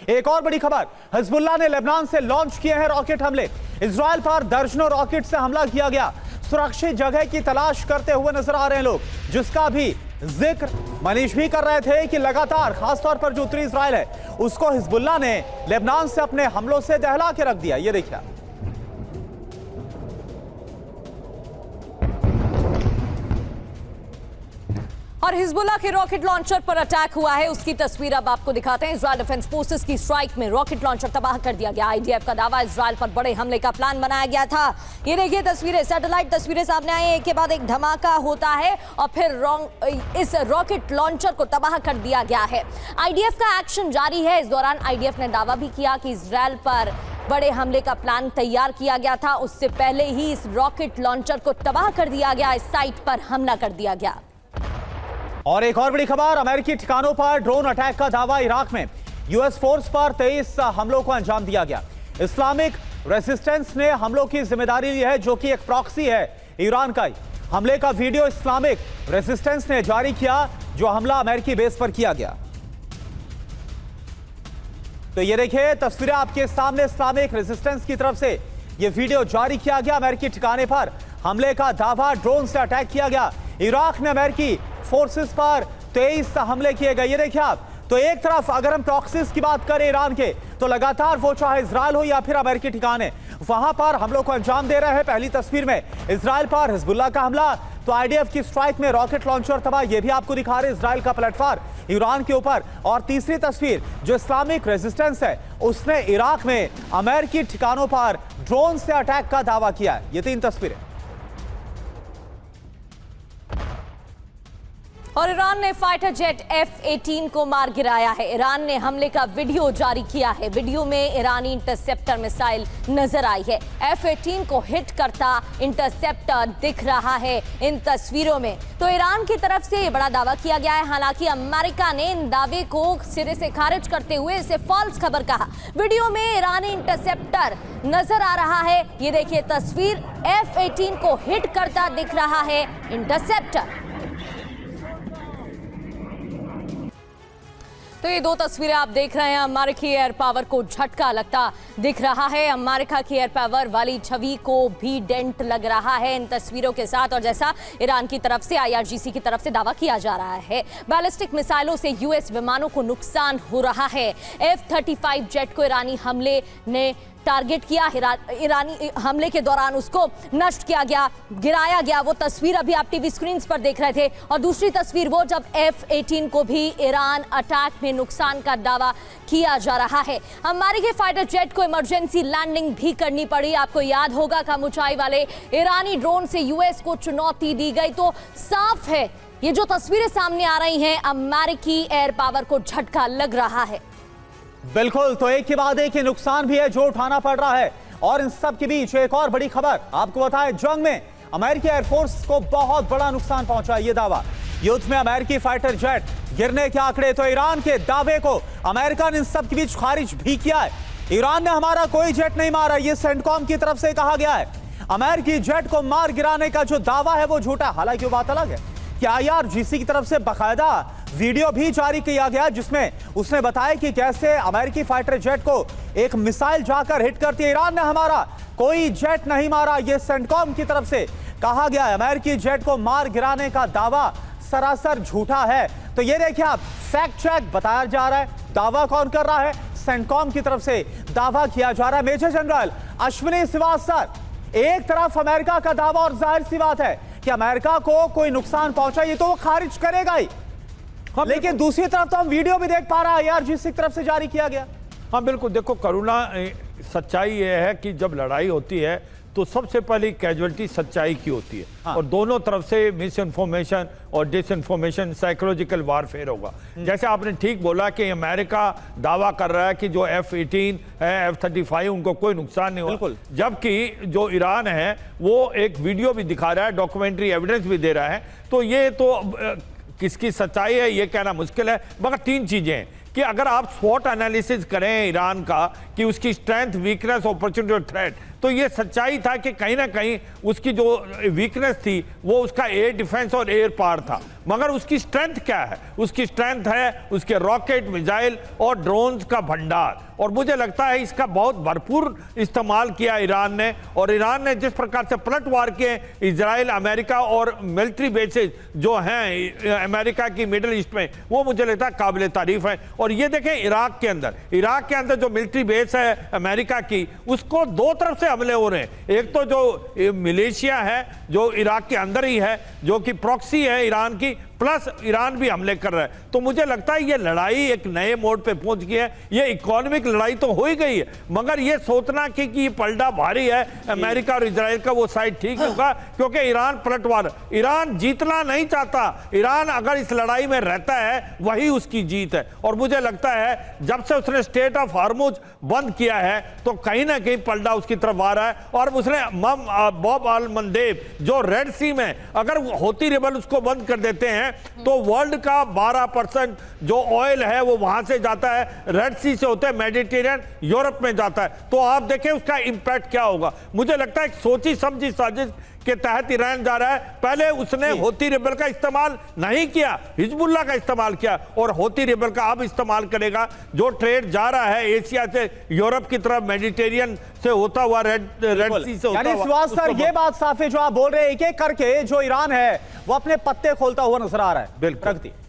एक और बड़ी खबर, हिजबुल्लाह ने लेबनान से लॉन्च किए हैं रॉकेट हमले। इजराइल पर दर्जनों रॉकेट से हमला किया गया। सुरक्षित जगह की तलाश करते हुए नजर आ रहे हैं लोग, जिसका भी जिक्र मनीष भी कर रहे थे कि लगातार खासतौर पर जो उत्तरी इजराइल है उसको हिजबुल्लाह ने लेबनान से अपने हमलों से दहला के रख दिया। ये देखिए, और हिजबुल्लाह के रॉकेट लॉन्चर पर अटैक हुआ है, उसकी तस्वीर अब आपको दिखाते हैं। इजराइल डिफेंस फोर्सेस की स्ट्राइक में रॉकेट लॉन्चर तबाह कर दिया गया। आईडीएफ का दावा, इजराइल पर बड़े हमले का प्लान बनाया गया था। ये देखिए तस्वीरें, सैटेलाइट तस्वीरें सामने आई, एक के बाद एक धमाका होता है और फिर इस रॉकेट लॉन्चर को तबाह कर दिया गया है। आईडीएफ का एक्शन जारी है। इस दौरान आईडीएफ ने दावा भी किया कि इजराइल पर बड़े हमले का प्लान तैयार किया गया था, उससे पहले ही इस रॉकेट लॉन्चर को तबाह कर दिया गया, इस साइट पर हमला कर दिया गया। और एक और बड़ी खबर, अमेरिकी ठिकानों पर ड्रोन अटैक का दावा। इराक में यूएस फोर्स पर 23 हमलों को अंजाम दिया गया। इस्लामिक रेजिस्टेंस ने हमलों की जिम्मेदारी ली है, जो कि एक प्रॉक्सी है ईरान का ही। हमले का वीडियो इस्लामिक रेजिस्टेंस ने जारी किया, जो हमला अमेरिकी बेस पर किया गया। तो ये देखिए तस्वीरें आपके सामने, इस्लामिक रेजिस्टेंस की तरफ से यह वीडियो जारी किया गया। अमेरिकी ठिकाने पर हमले का दावा, ड्रोन से अटैक किया गया। इराक में अमेरिकी फोर्सेस पर 23 हमले किए गए। ये देखिए आप, तो एक तरफ अगर हम प्रॉक्सीज की बात करें ईरान के, तो लगातार वो चाहे इजराइल हो या फिर अमेरिकी ठिकाने, वहां पर हमलों को अंजाम दे रहे हैं। पहली तस्वीर में इजराइल पर हिजबुल्लाह का हमला, तो आईडीएफ की स्ट्राइक में रॉकेट लॉन्चर तबाह, ये भी आपको दिखा रहे इजराइल का पलटवार ईरान के ऊपर। और तीसरी तस्वीर, जो इस्लामिक रेजिस्टेंस है उसने इराक में अमेरिकी ठिकानों पर ड्रोन से अटैक का दावा किया है। ये 3 तस्वीरें। और ईरान ने फाइटर जेट F-18 को मार गिराया है। ईरान ने हमले का वीडियो जारी किया है। वीडियो में ईरानी इंटरसेप्टर मिसाइल नजर आई है। F-18 को हिट करता इंटरसेप्टर दिख रहा है इन तस्वीरों में। तो ईरान की तरफ से ये बड़ा दावा किया गया है। हालांकि अमेरिका ने इन दावे को सिरे से खारिज करते हुए इसे फॉल्स खबर कहा। वीडियो में ईरानी इंटरसेप्टर नजर आ रहा है। ये देखिए तस्वीर, F-18 को हिट करता दिख रहा है इंटरसेप्टर। तो ये 2 तस्वीरें आप देख रहे हैं। अमेरिकी एयर पावर को झटका लगता दिख रहा है। अमेरिका की एयर पावर वाली छवि को भी डेंट लग रहा है इन तस्वीरों के साथ। और जैसा ईरान की तरफ से, IRGC की तरफ से दावा किया जा रहा है, बैलिस्टिक मिसाइलों से यूएस विमानों को नुकसान हो रहा है। F-35 जेट को ईरानी हमले ने टारगेट किया। ईरानी हमले के दौरान उसको नष्ट किया गया, गिराया गया। वो तस्वीर अभी आप टीवी स्क्रीन पर देख रहे थे। और दूसरी तस्वीर वो जब F-18 को भी ईरान अटैक में नुकसान का दावा किया जा रहा है। अमेरिकी फाइटर जेट को इमरजेंसी लैंडिंग भी करनी पड़ी। आपको याद होगा कम ऊंचाई वाले ईरानी ड्रोन से यूएस को चुनौती दी गई। तो साफ है, ये जो तस्वीरें सामने आ रही हैं, अमेरिकी एयर पावर को झटका लग रहा है। बिल्कुल, तो एक के बाद एक नुकसान भी है जो उठाना पड़ रहा है। और इन सब के बीच एक और बड़ी खबर आपको बताएं, जंग में अमेरिकी एयरफोर्स को बहुत बड़ा नुकसान पहुंचा। ये दावा, युद्ध में अमेरिकी फाइटर जेट गिरने के आंकड़े। तो ईरान के दावे को अमेरिका ने इन सब के बीच खारिज भी किया है। ईरान ने हमारा कोई जेट नहीं मारा, ये सेंटकॉम की तरफ से कहा गया है। अमेरिकी जेट को मार गिराने का जो दावा है वो झूठा। हालांकि वो बात अलग है कि IRGC की तरफ से बाकायदा वीडियो भी जारी किया गया, जिसमें उसने बताया कि कैसे अमेरिकी फाइटर जेट को एक मिसाइल जाकर हिट करती है। ईरान ने हमारा कोई जेट नहीं मारा, यह सेंटकॉम की तरफ से कहा गया है। अमेरिकी जेट को मार गिराने का दावा सरासर झूठा है। तो ये देखिए आप, फैक्ट चेक बताया जा रहा है। दावा कौन कर रहा है? सेंटकॉम की तरफ से दावा किया जा रहा है। मेजर जनरल अश्विनी श्रीवास्तव, एक तरफ अमेरिका का दावा और जाहिर सी बात है कि अमेरिका को कोई नुकसान पहुंचा, ये तो वो खारिज करेगा ही। लेकिन दूसरी तरफ तो हम वीडियो भी देख पा रहा है, IRGC की तरफ से जारी किया गया। हाँ बिल्कुल, देखो करुणा, सच्चाई ये है कि जब लड़ाई होती है तो सबसे पहली कैजुअलिटी सच्चाई की होती है। हाँ। और दोनों तरफ से मिस इन्फॉर्मेशन और डिसइन्फॉर्मेशन, साइकोलॉजिकल वारफेयर होगा। जैसे आपने ठीक बोला कि अमेरिका दावा कर रहा है कि जो F-18 है, F-35, उनको कोई नुकसान नहीं हुआ, जबकि जो ईरान है वो एक वीडियो भी दिखा रहा है, डॉक्यूमेंट्री एविडेंस भी दे रहा है। तो ये तो किसकी सच्चाई है ये कहना मुश्किल है। मगर 3 चीजें हैं कि अगर आप स्वॉट एनालिसिस करें ईरान का कि उसकी स्ट्रेंथ, वीकनेस, अपॉर्चुनिटी और थ्रेट, तो ये सच्चाई था कि कहीं ना कहीं उसकी जो वीकनेस थी वो उसका एयर डिफेंस और एयर पावर था, मगर उसकी स्ट्रेंथ क्या है? उसकी स्ट्रेंथ है उसके रॉकेट, मिसाइल और ड्रोन्स का भंडार। और मुझे लगता है इसका बहुत भरपूर इस्तेमाल किया ईरान ने, और ईरान ने जिस प्रकार से पलटवार किए इजराइल, अमेरिका और मिलिट्री बेसेस जो हैं अमेरिका की मिडिल ईस्ट में, वो मुझे लगता है काबिल तारीफ है। और ये देखें इराक के अंदर जो मिलिट्री बेस है अमेरिका की, उसको दो तरफ से हमले हो रहे हैं। एक तो जो मिलिशिया है जो इराक के अंदर ही है, जो कि प्रॉक्सी है ईरान की, प्लस ईरान भी हमले कर रहा है। तो मुझे लगता है ये लड़ाई एक नए मोड़ पे पहुंच गई है। ये इकोनॉमिक लड़ाई तो हो ही गई है, मगर ये सोचना कि ये पलड़ा भारी है अमेरिका और इजराइल का, वो साइड ठीक होगा, क्योंकि ईरान पलटवार, ईरान जीतना नहीं चाहता। ईरान अगर इस लड़ाई में रहता है वही उसकी जीत है। और मुझे लगता है जब से उसने स्टेट ऑफ हार्मुज बंद किया है तो कहीं ना कहीं पलड़ा उसकी तरफ आ रहा है। और उसने बॉब अल मंदेब जो रेड सी में अगर होती रिबल उसको बंद कर देते हैं तो वर्ल्ड का 12% जो ऑयल है वो वहां से जाता है, रेड सी से होता है मेडिटेरियन, यूरोप में जाता है। तो आप देखें उसका इंपैक्ट क्या होगा। मुझे लगता है एक सोची समझी साजिश के तहत ईरान जा रहा है। पहले उसने होती रिबल का इस्तेमाल नहीं किया, हिजबुल्लाह का इस्तेमाल किया, और होती रिबल का अब इस्तेमाल करेगा। जो ट्रेड जा रहा है एशिया से यूरोप की तरफ, मेडिटेरियन से होता हुआ, रेड सी से होता हुआ, सर ये बात साफ है जो आप बोल रहे हैं, एक एक करके जो ईरान है वो अपने पत्ते खोलता हुआ नजर आ रहा है। बिल्कुल।